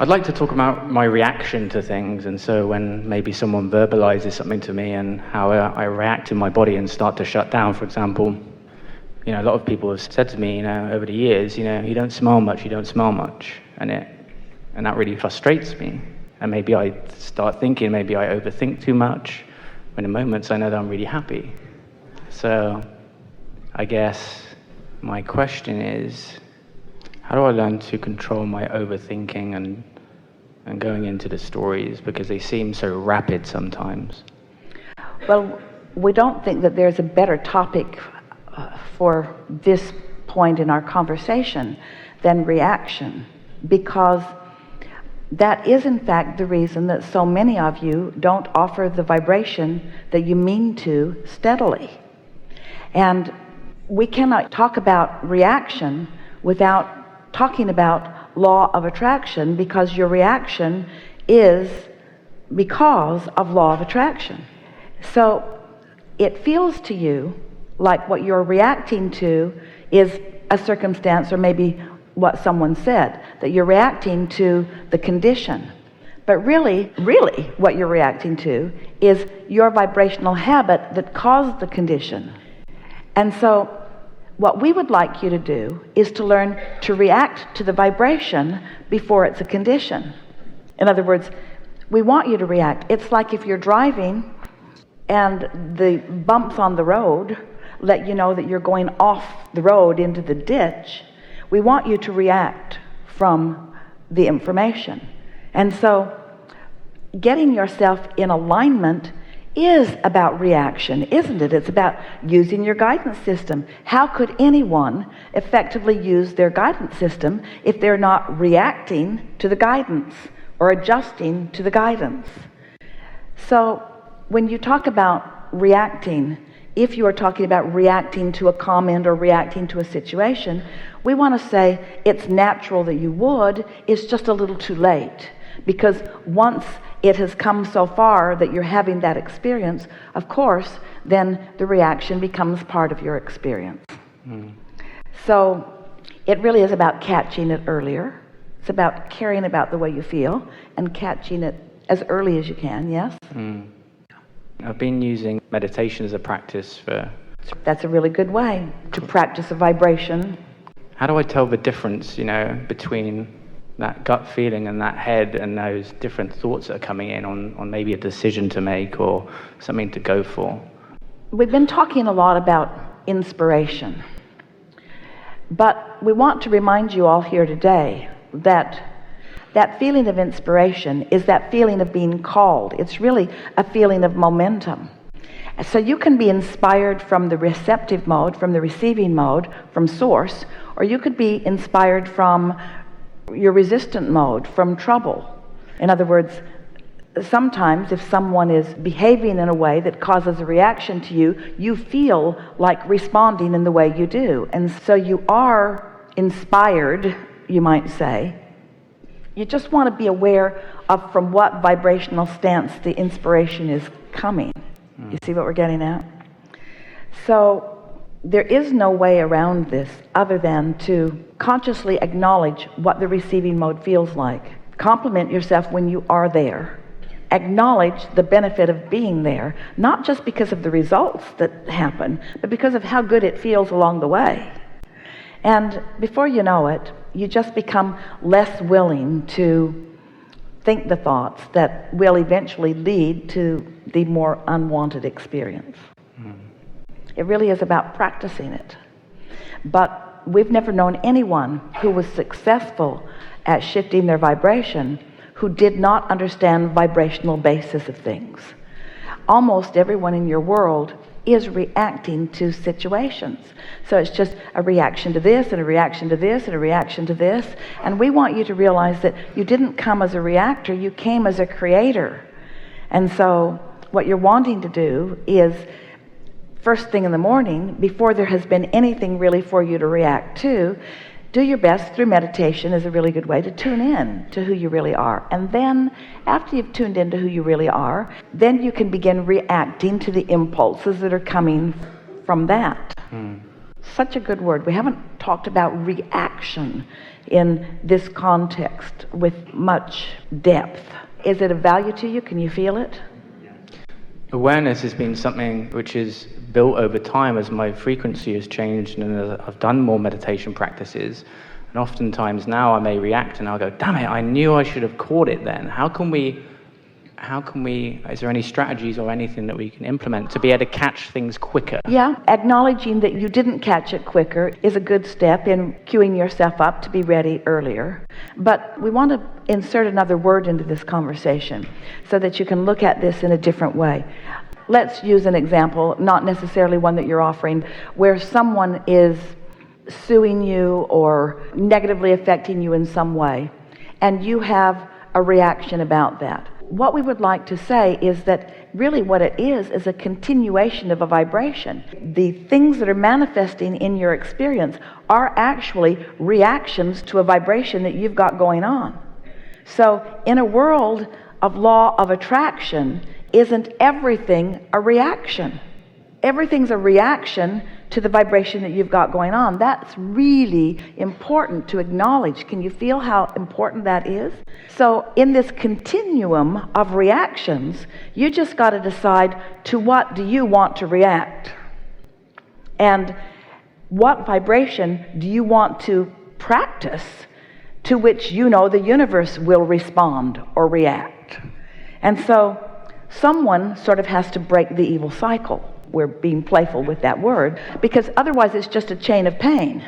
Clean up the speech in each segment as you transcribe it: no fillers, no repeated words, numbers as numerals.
I'd like to talk about my reaction to things, and so when maybe someone verbalizes something to me and how I react in my body and start to shut down, for example. You know, a lot of people have said to me, you know, over the years, you know, you don't smile much, and that really frustrates me. And maybe I start thinking, maybe I overthink too much, when in moments I know that I'm really happy. So I guess my question is, how do I learn to control my overthinking and going into the stories, because they seem so rapid sometimes? Well, we don't think that there's a better topic for this point in our conversation than reaction, because that is in fact the reason that so many of you don't offer the vibration that you mean to steadily. And we cannot talk about reaction without talking about law of attraction, because your reaction is because of law of attraction. So it feels to you like what you're reacting to is a circumstance, or maybe what someone said, that you're reacting to the condition. But really what you're reacting to is your vibrational habit that caused the condition. And so what we would like you to do is to learn to react to the vibration before it's a condition. In other words, we want you to react. It's like if you're driving and the bumps on the road let you know that you're going off the road into the ditch. We want you to react from the information. And so getting yourself in alignment is about reaction, isn't it? It's about using your guidance system. How could anyone effectively use their guidance system if they're not reacting to the guidance or adjusting to the guidance? So when you talk about reacting, if you are talking about reacting to a comment or reacting to a situation, we want to say it's natural that you would, it's just a little too late. Because once it has come so far that you're having that experience, of course, then the reaction becomes part of your experience. So it really is about catching it earlier. It's about caring about the way you feel and catching it as early as you can, yes? I've been using meditation as a practice for... That's a really good way to practice a vibration. How do I tell the difference, you know, between that gut feeling and that head and those different thoughts that are coming in on maybe a decision to make or something to go for? We've been talking a lot about inspiration, but we want to remind you all here today that that feeling of inspiration is that feeling of being called. It's really a feeling of momentum. So you can be inspired from the receptive mode, from the receiving mode, from source, or you could be inspired from your resistant mode, from trouble. In other words, sometimes if someone is behaving in a way that causes a reaction to you, you feel like responding in the way you do. And so you are inspired, you might say. You just want to be aware of from what vibrational stance the inspiration is coming. You see what we're getting at? So there is no way around this other than to consciously acknowledge what the receiving mode feels like. Compliment yourself when you are there. Acknowledge the benefit of being there, not just because of the results that happen, but because of how good it feels along the way. And before you know it, you just become less willing to think the thoughts that will eventually lead to the more unwanted experience. It really is about practicing it. But we've never known anyone who was successful at shifting their vibration who did not understand vibrational basis of things. Almost everyone in your world is reacting to situations. So it's just a reaction to this and a reaction to this and a reaction to this. And we want you to realize that you didn't come as a reactor, you came as a creator. And so what you're wanting to do is, first thing in the morning, before there has been anything really for you to react to, do your best through meditation is a really good way to tune in to who you really are. And then after you've tuned into who you really are, then you can begin reacting to the impulses that are coming from that. Such a good word. We haven't talked about reaction in this context with much depth. Is it of value to you? Can you feel it? Awareness has been something which is built over time as my frequency has changed and as I've done more meditation practices. And oftentimes now I may react and I'll go, damn it, I knew I should have caught it then. How can we, is there any strategies or anything that we can implement to be able to catch things quicker? Yeah, acknowledging that you didn't catch it quicker is a good step in queuing yourself up to be ready earlier. But we want to insert another word into this conversation so that you can look at this in a different way. Let's use an example, not necessarily one that you're offering, where someone is suing you or negatively affecting you in some way, and you have a reaction about that. What we would like to say is that really what it is a continuation of a vibration. The things that are manifesting in your experience are actually reactions to a vibration that you've got going on. So in a world of law of attraction, isn't everything a reaction? Everything's a reaction to the vibration that you've got going on. That's really important to acknowledge. Can you feel how important that is? So in this continuum of reactions, you just got to decide, to what do you want to react? And what vibration do you want to practice to which you know the universe will respond or react? And so someone sort of has to break the evil cycle. We're being playful with that word, because otherwise it's just a chain of pain.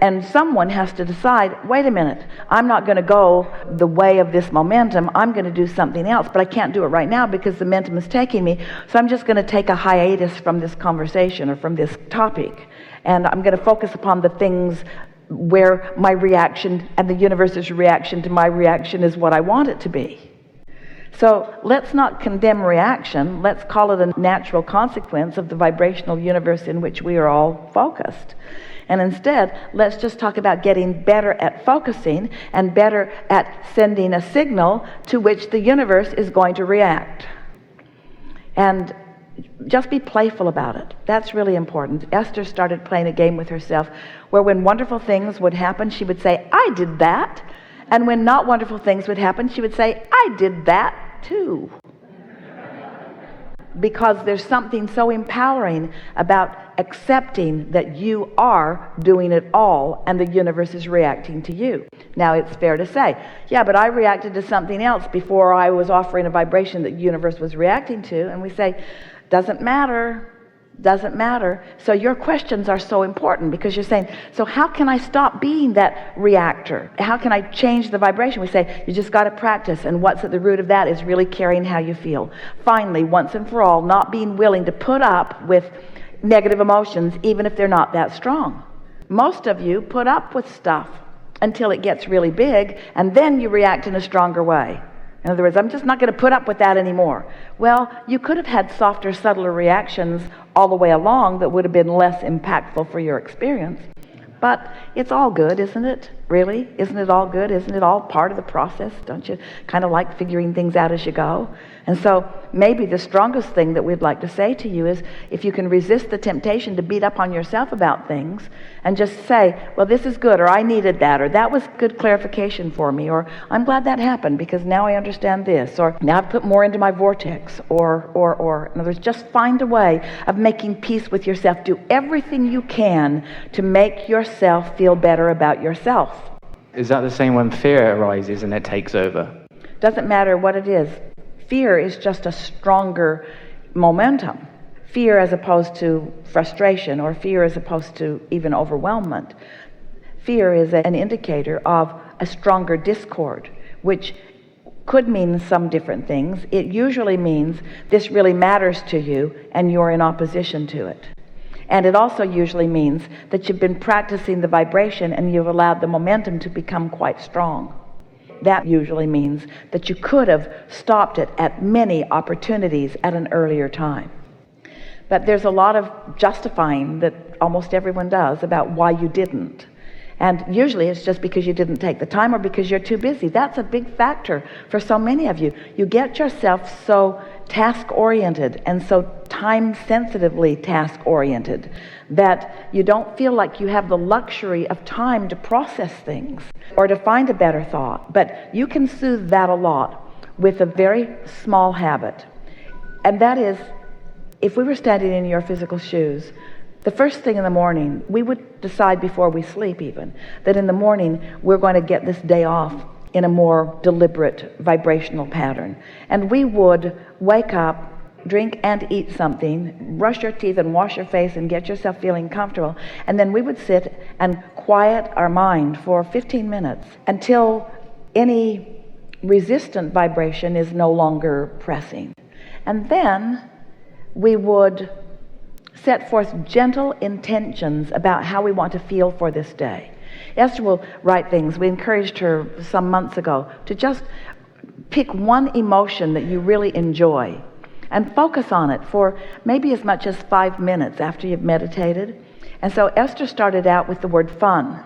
And someone has to decide, wait a minute, I'm not going to go the way of this momentum. I'm going to do something else, but I can't do it right now because the momentum is taking me. So I'm just going to take a hiatus from this conversation or from this topic. And I'm going to focus upon the things where my reaction and the universe's reaction to my reaction is what I want it to be. So let's not condemn reaction. Let's call it a natural consequence of the vibrational universe in which we are all focused. And instead, let's just talk about getting better at focusing and better at sending a signal to which the universe is going to react. And just be playful about it. That's really important. Esther started playing a game with herself where when wonderful things would happen, she would say, I did that. And when not wonderful things would happen, she would say, I did that too. Because there's something so empowering about accepting that you are doing it all and the universe is reacting to you. Now, it's fair to say, yeah, but I reacted to something else before I was offering a vibration that the universe was reacting to. And we say, doesn't matter. Doesn't matter. So your questions are so important because you're saying, so how can I stop being that reactor? How can I change the vibration? We say, you just got to practice, and what's at the root of that is really caring how you feel. Finally, once and for all, not being willing to put up with negative emotions even if they're not that strong. Most of you put up with stuff until it gets really big, and then you react in a stronger way. In other words, I'm just not going to put up with that anymore. Well, you could have had softer, subtler reactions all the way along that would have been less impactful for your experience. But it's all good, isn't it? Really? Isn't it all good? Isn't it all part of the process? Don't you kind of like figuring things out as you go? And so maybe the strongest thing that we'd like to say to you is, if you can resist the temptation to beat up on yourself about things and just say, well, this is good, or I needed that, or that was good clarification for me, or I'm glad that happened because now I understand this, or now I've put more into my vortex, or in other words, just find a way of making peace with yourself. Do everything you can to make yourself feel better about yourself. Is that the same when fear arises and it takes over? Doesn't matter what it is. Fear is just a stronger momentum. Fear as opposed to frustration, or fear as opposed to even overwhelmment. Fear is an indicator of a stronger discord, which could mean some different things. It usually means this really matters to you and you're in opposition to it. And it also usually means that you've been practicing the vibration and you've allowed the momentum to become quite strong. That usually means that you could have stopped it at many opportunities at an earlier time. But there's a lot of justifying that almost everyone does about why you didn't. And usually it's just because you didn't take the time or because you're too busy. That's a big factor for so many of you. You get yourself so task-oriented and so time-sensitively task-oriented that you don't feel like you have the luxury of time to process things or to find a better thought. But you can soothe that a lot with a very small habit. And that is, if we were standing in your physical shoes, the first thing in the morning, we would decide before we sleep even, that in the morning we're going to get this day off in a more deliberate vibrational pattern. And we would wake up, drink and eat something, brush your teeth and wash your face and get yourself feeling comfortable. And then we would sit and quiet our mind for 15 minutes until any resistant vibration is no longer pressing. And then we would set forth gentle intentions about how we want to feel for this day. Esther will write things. We encouraged her some months ago to just pick one emotion that you really enjoy and focus on it for maybe as much as 5 minutes after you've meditated. And so Esther started out with the word fun.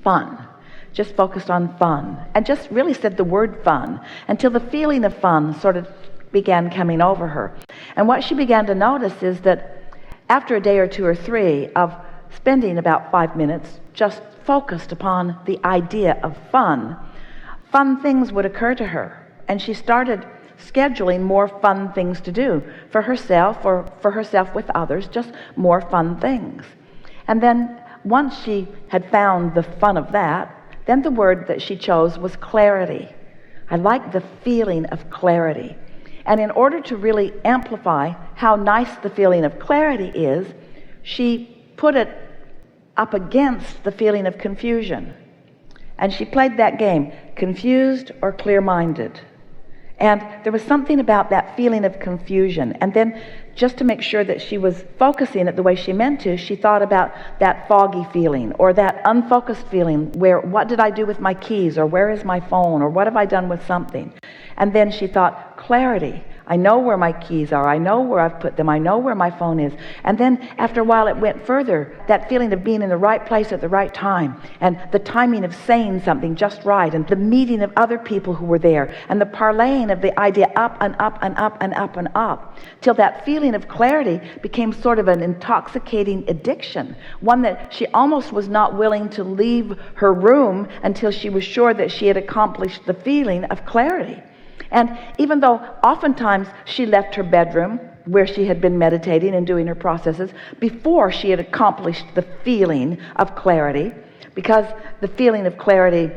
Fun. Just focused on fun. And just really said the word fun until the feeling of fun sort of began coming over her. And what she began to notice is that after a day or two or three of spending about 5 minutes just focused upon the idea of fun, fun things would occur to her. And she started scheduling more fun things to do for herself or for herself with others, just more fun things. And then once she had found the fun of that, then the word that she chose was clarity. I like the feeling of clarity. And in order to really amplify how nice the feeling of clarity is, she put it up against the feeling of confusion. And she played that game, confused or clear-minded. And there was something about that feeling of confusion. And then just to make sure that she was focusing it the way she meant to, she thought about that foggy feeling or that unfocused feeling where, what did I do with my keys, or where is my phone, or what have I done with something? And then she thought, clarity. I know where my keys are. I know where I've put them. I know where my phone is. And then after a while it went further, that feeling of being in the right place at the right time, and the timing of saying something just right, and the meeting of other people who were there, and the parlaying of the idea up and up and up and up and up, till that feeling of clarity became sort of an intoxicating addiction, one that she almost was not willing to leave her room until she was sure that she had accomplished the feeling of clarity. And even though oftentimes she left her bedroom where she had been meditating and doing her processes before she had accomplished the feeling of clarity, because the feeling of clarity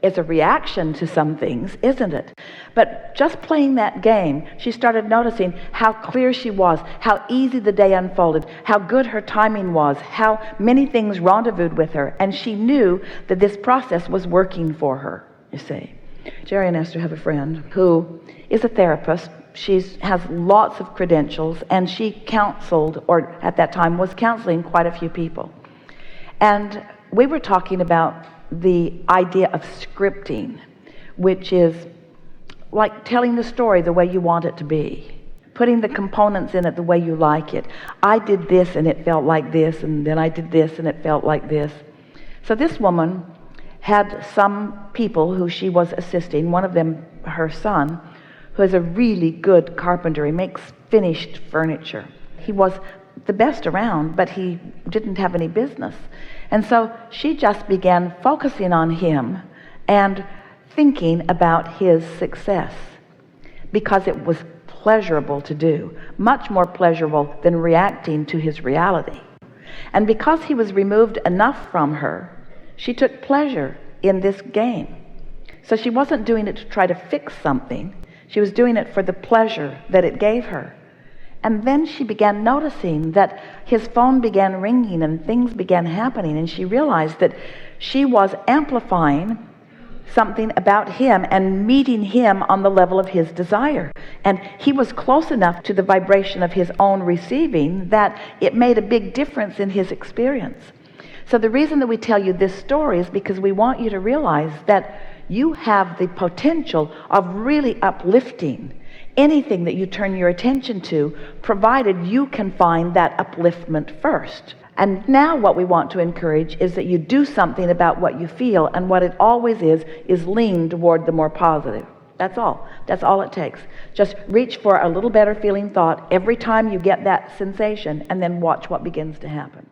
is a reaction to some things, isn't it? But just playing that game, she started noticing how clear she was, how easy the day unfolded, how good her timing was, how many things rendezvoused with her, and she knew that this process was working for her, you see. Jerry and Esther have a friend who is a therapist. She has lots of credentials, and she counseled, or at that time was counseling, quite a few people. And we were talking about the idea of scripting, which is like telling the story the way you want it to be, putting the components in it the way you like it. I did this and it felt like this, and then I did this and it felt like this. So this woman had some people who she was assisting, one of them her son, who is a really good carpenter. He makes finished furniture. He was the best around, but he didn't have any business. And so she just began focusing on him and thinking about his success, because it was pleasurable to do, much more pleasurable than reacting to his reality. And because he was removed enough from her, she took pleasure in this game. So she wasn't doing it to try to fix something. She was doing it for the pleasure that it gave her. And then she began noticing that his phone began ringing and things began happening, and she realized that she was amplifying something about him and meeting him on the level of his desire. And he was close enough to the vibration of his own receiving that it made a big difference in his experience. So the reason that we tell you this story is because we want you to realize that you have the potential of really uplifting anything that you turn your attention to, provided you can find that upliftment first. And now what we want to encourage is that you do something about what you feel, and what it always is lean toward the more positive. That's all. That's all it takes. Just reach for a little better feeling thought every time you get that sensation, and then watch what begins to happen.